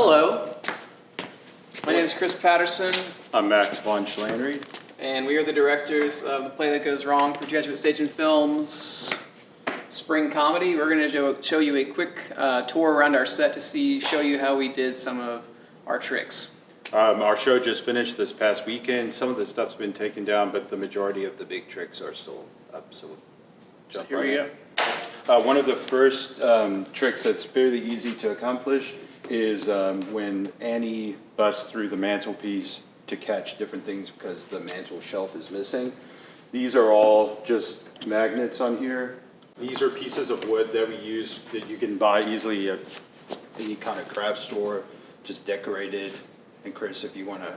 Hello, my name is Chris Patterson, I'm Max von Schlannery. and we are the directors of The Play That Goes Wrong for Jesuit Station Films Spring Comedy. We're going to show you a quick tour around our set to show you how we did some of our tricks. Our show just finished this past weekend. Some of the stuff's been taken down, but the majority of the big tricks are still up, so we'll jump Here right we in. go. One of the first tricks that's fairly easy to accomplish is when Annie busts through the mantelpiece to catch different things because the mantel shelf is missing. These are all just magnets on here. These are pieces of wood that we use that you can buy easily at any kind of craft store, just decorated. And Chris, if you want to,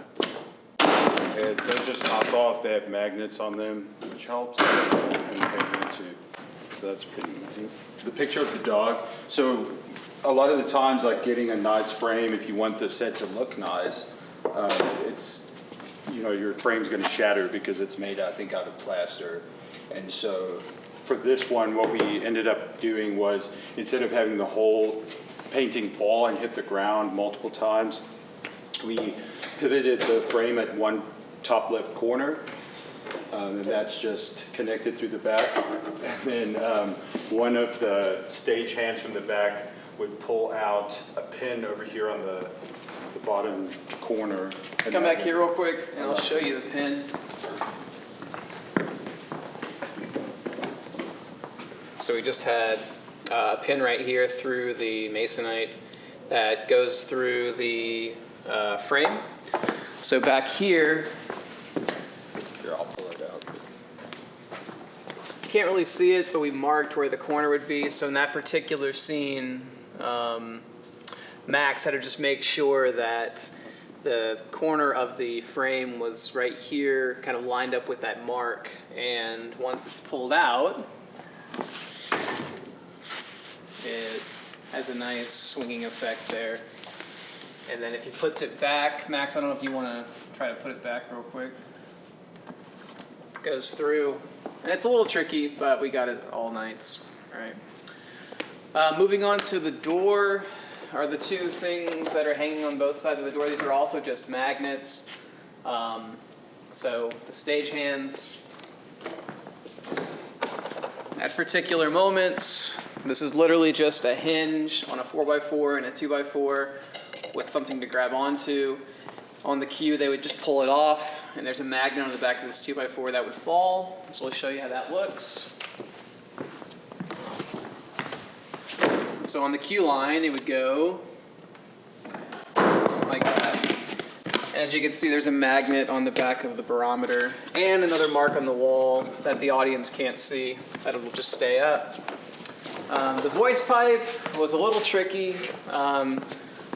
those just knock off. They have magnets on them, which helps. And pavement too. So that's pretty easy. The picture of the dog. So a lot of the times, like getting a nice frame, if you want the set to look nice, it's, you know, your frame's going to shatter because it's made, I think, out of plaster. And so for this one, what we ended up doing was, instead of having the whole painting fall and hit the ground multiple times, we pivoted the frame at one top left corner, and that's just connected through the back. And then one of the stage hands from the back would pull out a pin over here on the bottom corner. Let's come back here real quick and I'll show you the pin. So we just had a pin right here through the masonite that goes through the frame. So back here, Here, I'll pull it out. you can't really see it, but we marked where the corner would be. So in that particular scene, Max had to just make sure that the corner of the frame was right here, kind of lined up with that mark. And once it's pulled out, it has a nice swinging effect there. And then if he puts it back, Max, I don't know if you want to try to put it back real quick. Goes through. And it's a little tricky, but we got it all nice. All right. Moving on to the door are the two things that are hanging on both sides of the door. These are also just magnets. So the stage hands, at particular moments, this is literally just a hinge on a 4x4 and a 2x4 with something to grab onto. On the cue, they would just pull it off, and there's a magnet on the back of this 2x4 that would fall. So we'll show you how that looks. So on the cue line, it would go like that. As you can see, there's a magnet on the back of the barometer and another mark on the wall that the audience can't see, that it will just stay up. The voice pipe was a little tricky.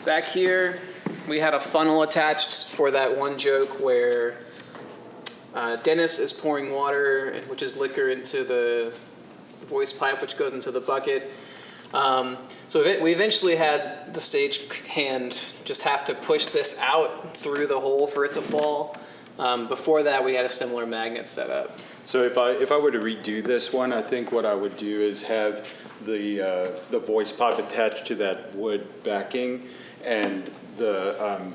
Back here, we had a funnel attached for that one joke where Dennis is pouring water, which is liquor, into the voice pipe, which goes into the bucket. So we eventually had the stage hand just have to push this out through the hole for it to fall. Before that, we had a similar magnet set up. So if I were to redo this one, I think what I would do is have the voice pipe attached to that wood backing, and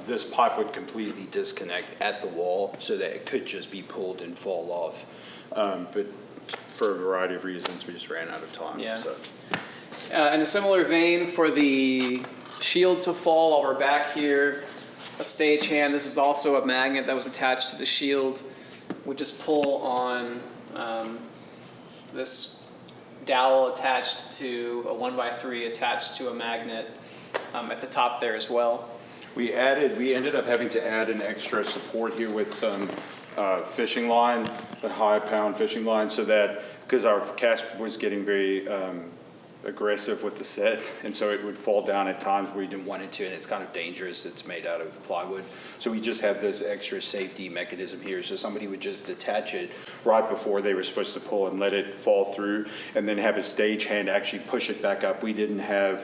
this pipe would completely disconnect at the wall so that it could just be pulled and fall off. But for a variety of reasons, we just ran out of time. Yeah. So. In a similar vein, for the shield to fall while we're back here, a stage hand, this is also a magnet that was attached to the shield, would just pull on this dowel attached to a 1x3 attached to a magnet at the top there as well. We ended up having to add an extra support here with some fishing line, a high pound fishing line, so that, because our cast was getting very aggressive with the set, and so it would fall down at times where you didn't want it to, and it's kind of dangerous. It's made out of plywood. So we just have this extra safety mechanism here, so somebody would just detach it right before they were supposed to pull and let it fall through, and then have a stage hand actually push it back up. We didn't have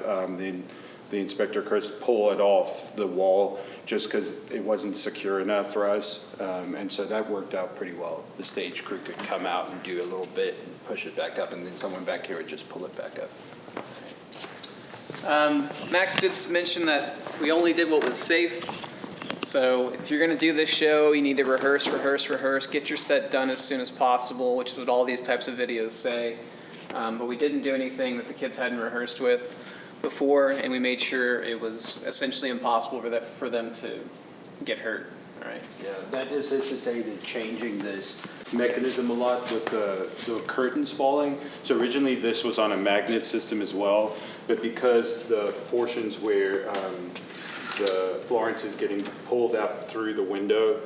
the inspector Chris pull it off the wall just because it wasn't secure enough for us, and so that worked out pretty well. The stage crew could come out and do a little bit and push it back up, and then someone back here would just pull it back up. Max did mention that we only did what was safe. So if you're going to do this show, you need to rehearse, get your set done as soon as possible, which is what all these types of videos say. But we didn't do anything that the kids hadn't rehearsed with before, and we made sure it was essentially impossible for them to get hurt. All right. Yeah, that is to say that changing this mechanism a lot with the curtains falling. So originally this was on a magnet system as well, but because the portions where the Florence is getting pulled up through the window,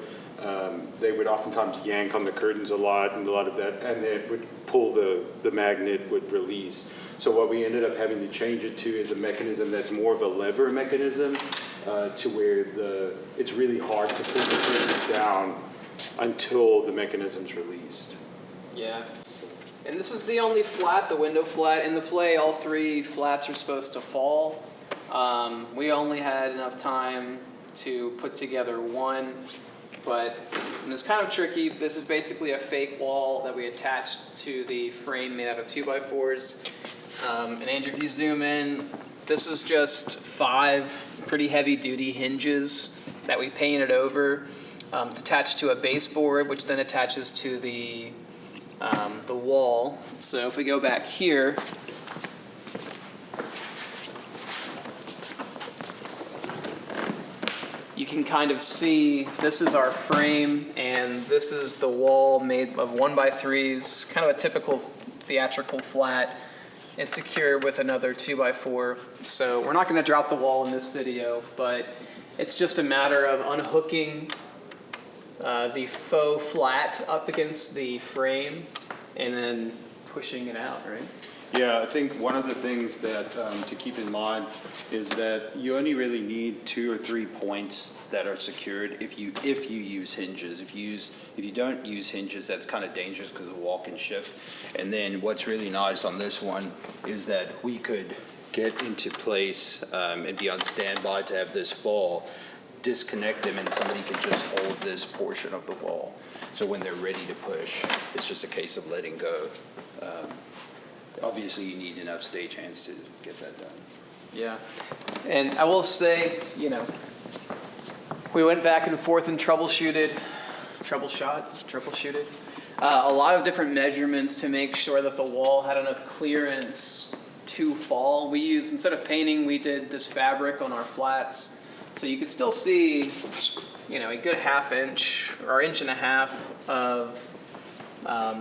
they would oftentimes yank on the curtains a lot, and a lot of that, and it would pull the magnet would release. So what we ended up having to change it to is a mechanism that's more of a lever mechanism, to where it's really hard to pull the curtains down until the mechanism's released. Yeah. And this is the only flat, the window flat. In the play, all 3 flats are supposed to fall. We only had enough time to put together one, but it's kind of tricky. This is basically a fake wall that we attached to the frame made out of 2x4s. And Andrew, if you zoom in, this is just 5 pretty heavy-duty hinges that we painted over. It's attached to a baseboard, which then attaches to the wall. So if we go back here, you can kind of see this is our frame, and this is the wall made of 1x3s, kind of a typical theatrical flat. It's secured with another 2x4. So we're not going to drop the wall in this video, but it's just a matter of unhooking the faux flat up against the frame and then pushing it out, right? Yeah, I think one of the things that to keep in mind is that you only really need 2 or 3 points that are secured if you use hinges. If you don't use hinges, that's kind of dangerous because the wall can shift. And then what's really nice on this one is that we could get into place and be on standby to have this fall, disconnect them, and somebody can just hold this portion of the wall. So when they're ready to push, it's just a case of letting go. Obviously, you need enough stagehands to get that done. Yeah. And I will say, we went back and forth and troubleshooted. A lot of different measurements to make sure that the wall had enough clearance to fall. We used, instead of painting, we did this fabric on our flats. So you could still see, a good 1/2 inch or 1.5 inches of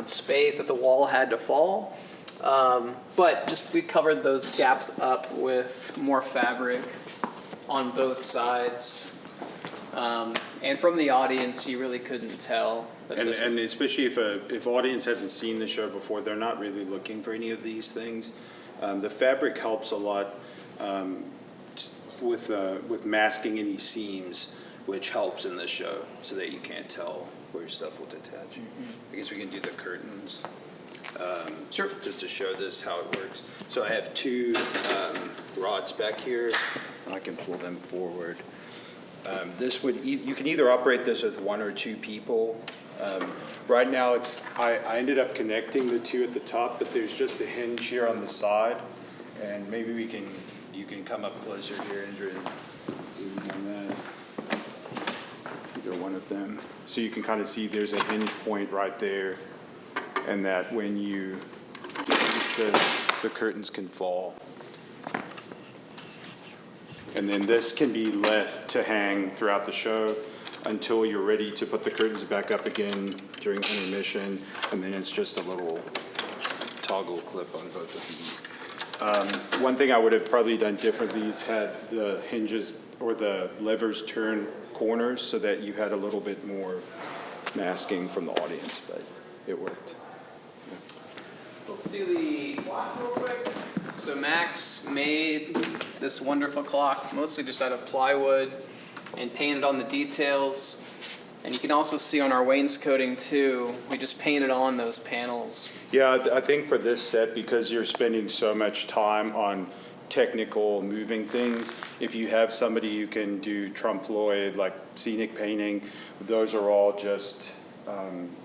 space that the wall had to fall. But we covered those gaps up with more fabric on both sides. And from the audience, you really couldn't tell. And especially if audience hasn't seen the show before, they're not really looking for any of these things. The fabric helps a lot with masking any seams, which helps in the show so that you can't tell where your stuff will detach. Mm-hmm. I guess we can do the curtains. Sure. Just to show this how it works. So I have 2 rods back here, and I can pull them forward. You can either operate this with 1 or 2 people. Right now, I ended up connecting the 2 at the top, but there's just a hinge here on the side, and maybe you can come up closer here, Andrew, and on that. Either one of them. So you can kind of see there's a hinge point right there, and that when you the curtains can fall. And then this can be left to hang throughout the show until you're ready to put the curtains back up again during intermission, and then it's just a little toggle clip on both of these. One thing I would have probably done differently is had the hinges or the levers turn corners so that you had a little bit more masking from the audience, but it worked. Let's do the clock real quick. So Max made this wonderful clock, mostly just out of plywood, and painted on the details. And you can also see on our wainscoting too, we just painted on those panels. Yeah, I think for this set, because you're spending so much time on technical moving things, if you have somebody who can do trompe-l'oeil, like scenic painting, those are all just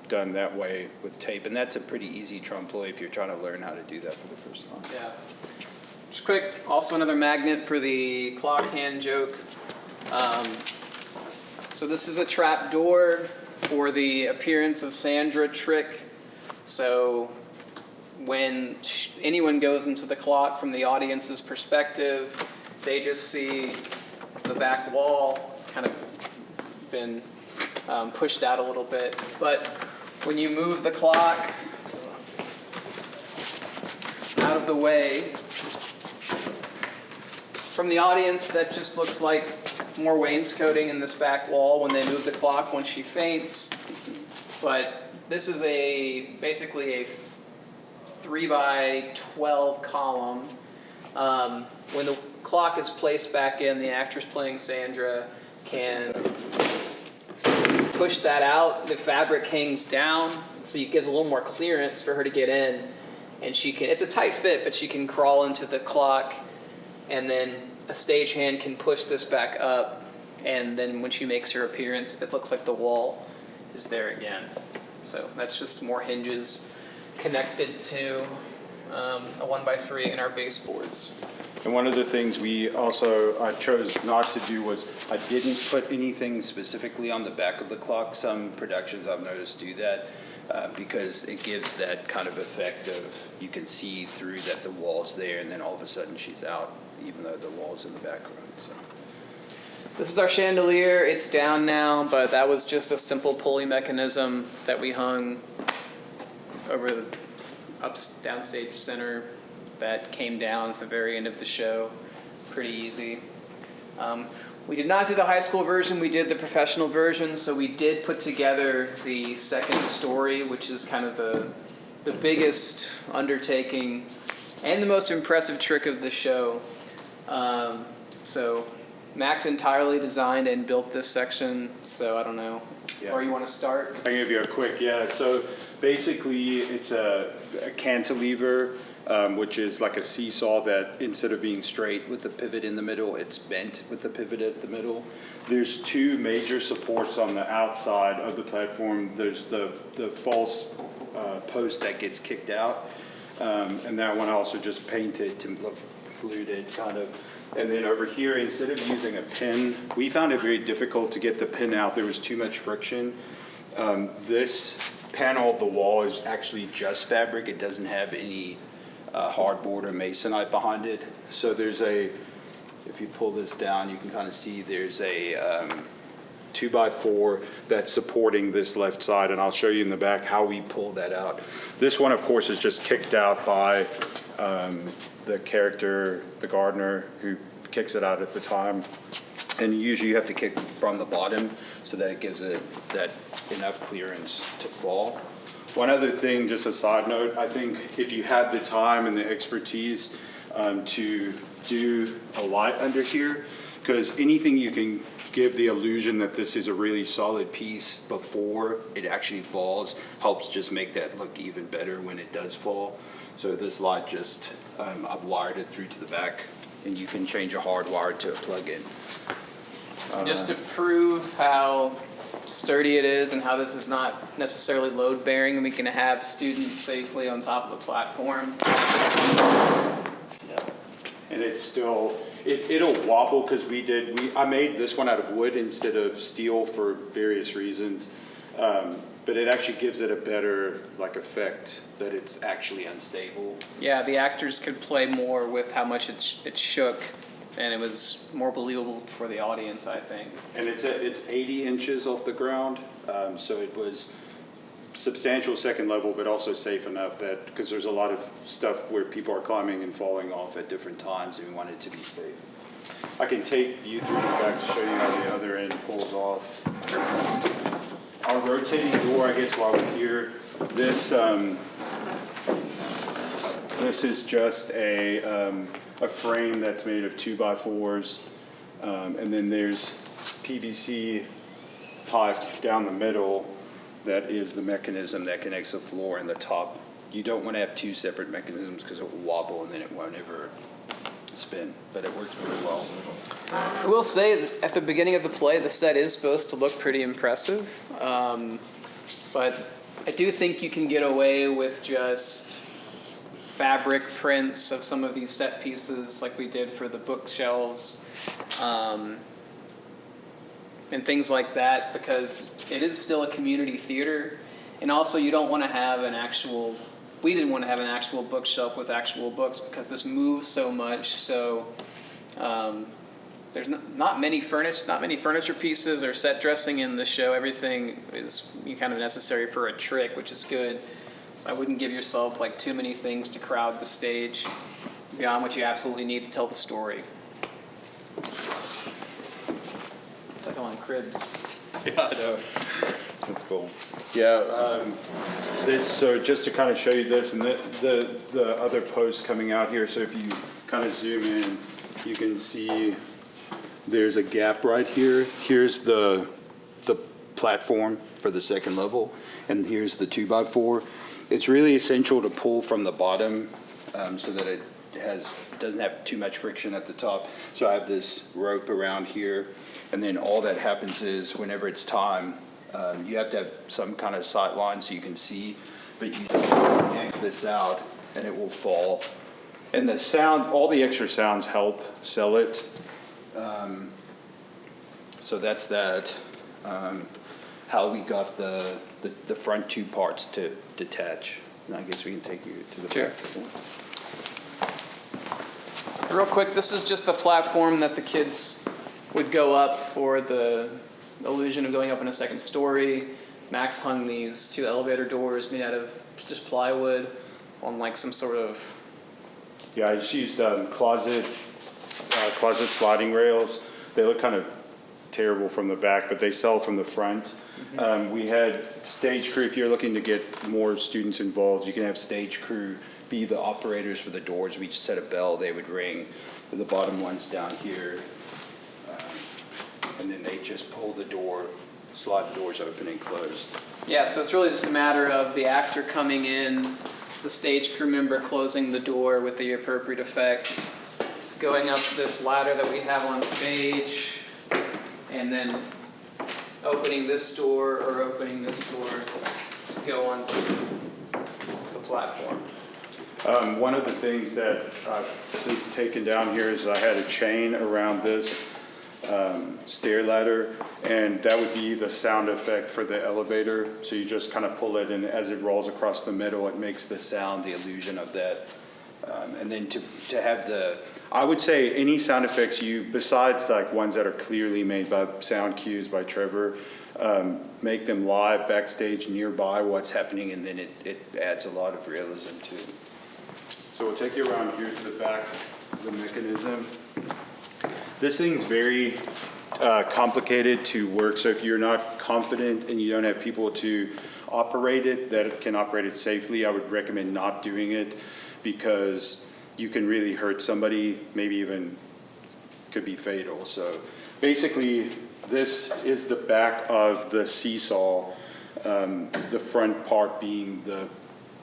done that way with tape. And that's a pretty easy trompe-l'oeil if you're trying to learn how to do that for the first time. Yeah. Just quick, also another magnet for the clock hand joke. So this is a trap door for the appearance of Sandra trick. So when anyone goes into the clock from the audience's perspective, they just see the back wall. It's kind of been pushed out a little bit. But when you move the clock out of the way, from the audience, that just looks like more wainscoting in this back wall when they move the clock when she faints. But this is basically a 3x12 column. When the clock is placed back in, the actress playing Sandra can push that out. The fabric hangs down, so it gives a little more clearance for her to get in. And she can, it's a tight fit, but she can crawl into the clock, and then a stagehand can push this back up, and then when she makes her appearance, it looks like the wall is there again. So that's just more hinges connected to a 1x3 in our baseboards. And one of the things I chose not to do was I didn't put anything specifically on the back of the clock. Some productions I've noticed do that because it gives that kind of effect of you can see through that the wall's there, and then all of a sudden she's out, even though the wall's in the background. So. This is our chandelier. It's down now, but that was just a simple pulley mechanism that we hung over the downstage center that came down at the very end of the show. Pretty easy. We did not do the high school version, we did the professional version, so we did put together the second story, which is kind of the biggest undertaking and the most impressive trick of the show. So Max entirely designed and built this section, so I don't know. Yeah. Or you want to start? I can give you a quick, so basically it's a cantilever, which is like a seesaw that instead of being straight with the pivot in the middle, it's bent with the pivot at the middle. There's two major supports on the outside of the platform. There's the false post that gets kicked out, and that one also just painted to look fluted kind of. And then over here, instead of using a pin, we found it very difficult to get the pin out. There was too much friction. This panel of the wall is actually just fabric. It doesn't have any hardboard or masonite behind it. So there's if you pull this down, you can kind of see there's a 2x4 that's supporting this left side, and I'll show you in the back how we pull that out. This one, of course, is just kicked out by the character, the gardener, who kicks it out at the time. And usually you have to kick from the bottom so that it gives it that enough clearance to fall. One other thing, just a side note, I think if you have the time and the expertise to do a light under here, because anything you can give the illusion that this is a really solid piece before it actually falls helps just make that look even better when it does fall. So this light just, I've wired it through to the back, and you can change a hard wire to a plug-in. Just to prove how sturdy it is and how this is not necessarily load bearing, and we can have students safely on top of the platform. And it's still, it'll wobble because I made this one out of wood instead of steel for various reasons. But it actually gives it a better effect that it's actually unstable. Yeah, the actors could play more with how much it shook, and it was more believable for the audience, I think. And it's 80 inches off the ground, so it was substantial second level, but also safe enough that, because there's a lot of stuff where people are climbing and falling off at different times, and we want it to be safe. I can take you through the back to show you how the other end pulls off. Our rotating door, I guess while we're here, this is just a frame that's made of 2x4s, and then there's PVC pipe down the middle that is the mechanism that connects the floor and the top. You don't want to have two separate mechanisms because it will wobble and then it won't ever spin, but it works really well. I will say that at the beginning of the play, the set is supposed to look pretty impressive, but I do think you can get away with just fabric prints of some of these set pieces like we did for the bookshelves, and things like that, because it is still a community theater. And also you don't want to have we didn't want to have an actual bookshelf with actual books because this moves so much. So there's not many furniture pieces or set dressing in the show. Everything is kind of necessary for a trick, which is good. So I wouldn't give yourself like too many things to crowd the stage beyond what you absolutely need to tell the story. It's like I'm on cribs. Yeah, I know. That's cool. Yeah, so just to kind of show you this, and the other post coming out here, so if you kind of zoom in, you can see there's a gap right here. Here's the platform for the second level, and here's the 2x4. It's really essential to pull from the bottom so that it doesn't have too much friction at the top. So I have this rope around here, and then all that happens is whenever it's time, you have to have some kind of sight line so you can see, but you yank this out and it will fall. And the sound, all the extra sounds help sell it. So that's that. How we got the front two parts to detach. And I guess we can take you to the Sure. back. Real quick, this is just the platform that the kids would go up for the illusion of going up in a second story. Max hung these 2 elevator doors made out of just plywood on like some sort of... Yeah, I just used closet sliding rails. They look kind of terrible from the back, but they sell from the front. We had stage crew. If you're looking to get more students involved, you can have stage crew be the operators for the doors. We just set a bell, they would ring. The bottom one's down here. And then they just pull the door, slide the doors open and closed. Yeah, so it's really just a matter of the actor coming in, the stage crew member closing the door with the appropriate effects, going up this ladder that we have on stage, and then opening this door or opening this door to go onto the platform. One of the things that I've since taken down here is I had a chain around this stair ladder, and that would be the sound effect for the elevator. So you just kind of pull it, and as it rolls across the middle, it makes the sound, the illusion of that. And then to have I would say any sound effects besides like ones that are clearly made by sound cues by Trevor, make them live backstage nearby what's happening, and then it adds a lot of realism too. So we'll take you around here to the back of the mechanism. This thing's very complicated to work, so if you're not confident and you don't have people to operate it, that can operate it safely, I would recommend not doing it, because you can really hurt somebody, maybe even could be fatal. So basically, this is the back of the seesaw, the front part being the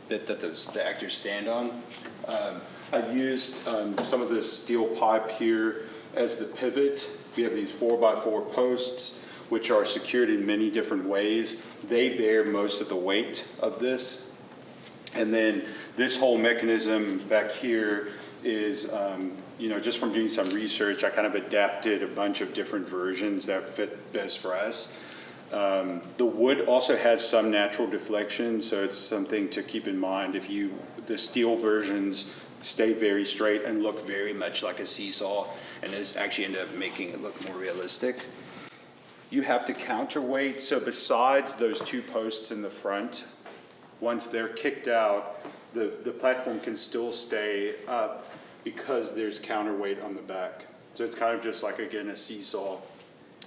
bit that the actors stand on. I used some of this steel pipe here as the pivot. We have these 4x4 posts, which are secured in many different ways. They bear most of the weight of this. And then this whole mechanism back here is, just from doing some research, I kind of adapted a bunch of different versions that fit best for us. The wood also has some natural deflection, so it's something to keep in mind. The steel versions stay very straight and look very much like a seesaw, and it's actually end up making it look more realistic. You have to counterweight, so besides those 2 posts in the front, once they're kicked out, the platform can still stay up because there's counterweight on the back. So it's kind of just like, again, a seesaw.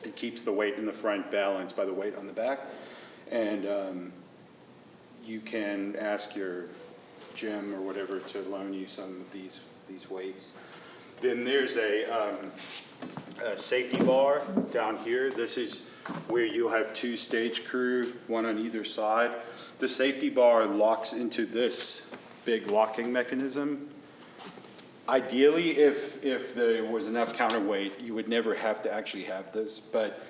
It keeps the weight in the front balanced by the weight on the back. And you can ask your gym or whatever to loan you some of these weights. Then there's a safety bar down here. This is where you'll have 2 stage crew, one on either side. The safety bar locks into this big locking mechanism. Ideally, if there was enough counterweight, you would never have to actually have this, but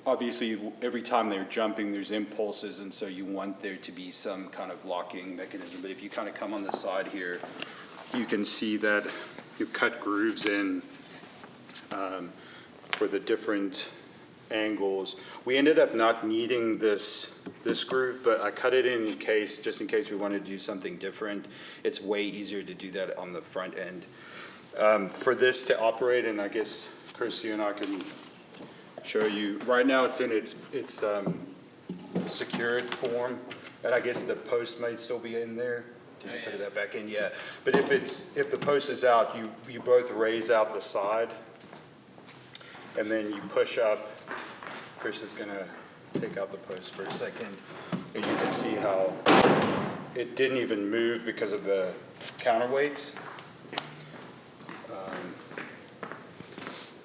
obviously, every time they're jumping, there's impulses, and so you want there to be some kind of locking mechanism. But if you kind of come on the side here, you can see that you've cut grooves in for the different angles. We ended up not needing this groove, but I cut it in case, just in case we wanted to do something different. It's way easier to do that on the front end. For this to operate, and I guess Chris, you and I can show you. Right now, it's in its secured form, and I guess the post might still be in there. Did you put that back in? Yeah. But if the post is out, you both raise out the side, and then you push up. Chris is going to take out the post for a second, and you can see how it didn't even move because of the counterweights.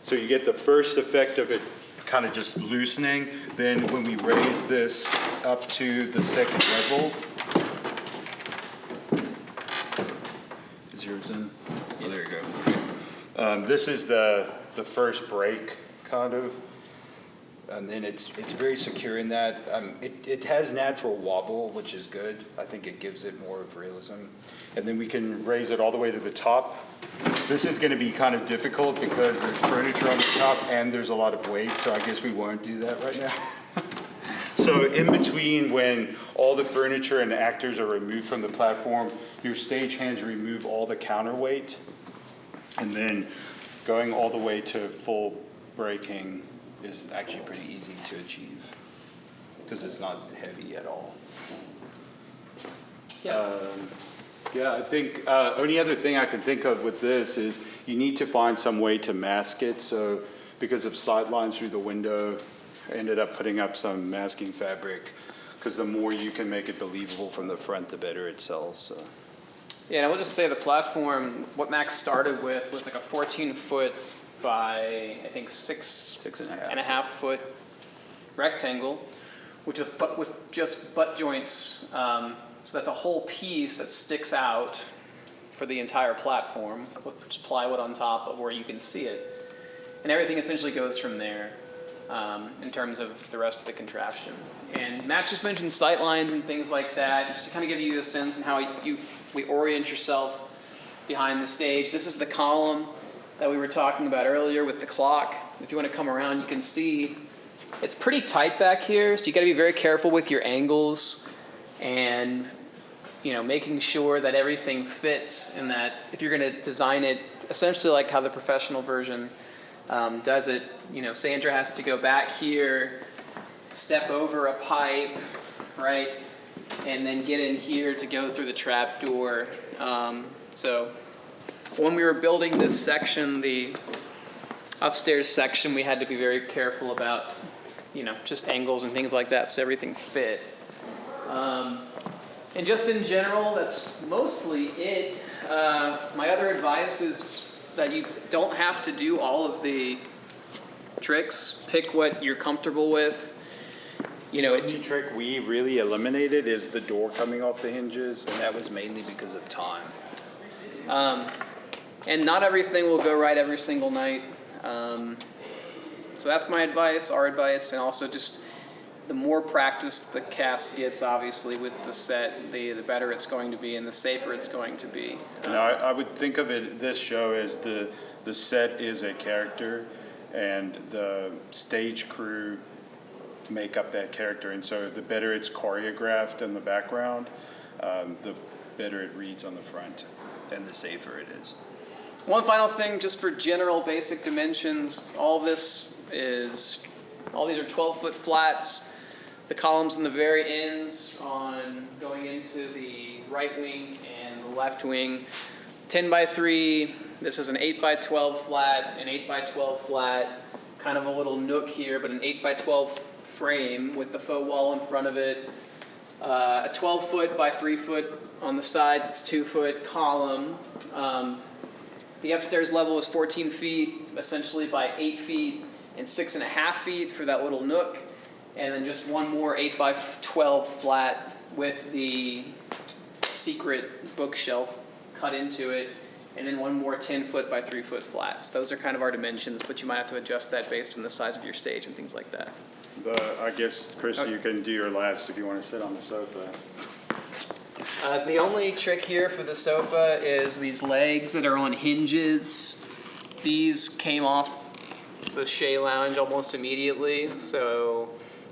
So you get the first effect of it kind of just loosening. Then when we raise this up to the second level, is yours in? Oh, there you go. Okay. This is the first break, kind of. And then it's very secure in that. It has natural wobble, which is good. I think it gives it more of realism. And then we can raise it all the way to the top. This is going to be kind of difficult because there's furniture on the top and there's a lot of weight, so I guess we won't do that right now. So in between, when all the furniture and the actors are removed from the platform, your stagehands remove all the counterweight, and then going all the way to full braking is actually pretty easy to achieve because it's not heavy at all. Yeah, I think only other thing I can think of with this is you need to find some way to mask it. So because of sight lines through the window, I ended up putting up some masking fabric because the more you can make it believable from the front, the better it sells. So. Yeah, and I will just say the platform, what Max started with was like a 14-foot by, I think, six and a half foot rectangle, which is with just butt joints. So that's a whole piece that sticks out for the entire platform with just plywood on top of where you can see it. And everything essentially goes from there in terms of the rest of the contraption. And Matt just mentioned sight lines and things like that, just to kind of give you a sense of how we orient yourself behind the stage. This is the column that we were talking about earlier with the clock. If you want to come around, you can see it's pretty tight back here, so you got to be very careful with your angles and making sure that everything fits, and that if you're going to design it essentially like how the professional version does it, Sandra has to go back here, step over a pipe, right, and then get in here to go through the trap door. So when we were building this section, the upstairs section, we had to be very careful about, just angles and things like that so everything fit. And just in general, that's mostly it. My other advice is that you don't have to do all of the tricks. Pick what you're comfortable with. The only trick we really eliminated is the door coming off the hinges, and that was mainly because of time. And not everything will go right every single night. So that's my advice, our advice, and also just the more practice the cast gets, obviously, with the set, the better it's going to be and the safer it's going to be. I would think of this show as the set is a character, and the stage crew make up that character. And so the better it's choreographed in the background, the better it reads on the front, and the safer it is. One final thing, just for general basic dimensions, all these are 12-foot flats. The columns in the very ends on going into the right wing and the left wing. 10 by 3, this is an 8 by 12 flat, an 8 by 12 flat, kind of a little nook here, but an 8 by 12 frame with the faux wall in front of it. A 12-foot by 3-foot on the sides, it's 2-foot column. The upstairs level is 14 feet, essentially by 8 feet and 6.5 feet for that little nook. And then just one more 8 by 12 flat with the secret bookshelf cut into it. and then one more 10-foot by 3-foot flats. Those are kind of our dimensions, but you might have to adjust that based on the size of your stage and things like that. I guess, Chris, you can do your last if you want to sit on the sofa. The only trick here for the sofa is these legs that are on hinges. These came off the Shea Lounge almost immediately, so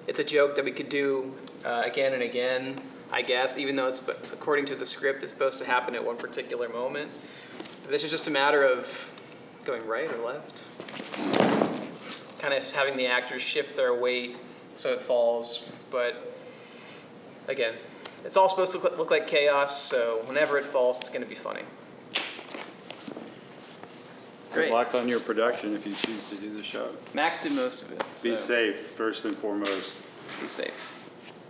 it's a joke that we could do again and again, I guess, even though it's, according to the script, it's supposed to happen at one particular moment. This is just a matter of going right or left. Kind of having the actors shift their weight so it falls, but again, it's all supposed to look like chaos, so whenever it falls, it's going to be funny. Good Great. luck on your production if you choose to do the show. Max did most of it. Be so safe, first and foremost. Be safe.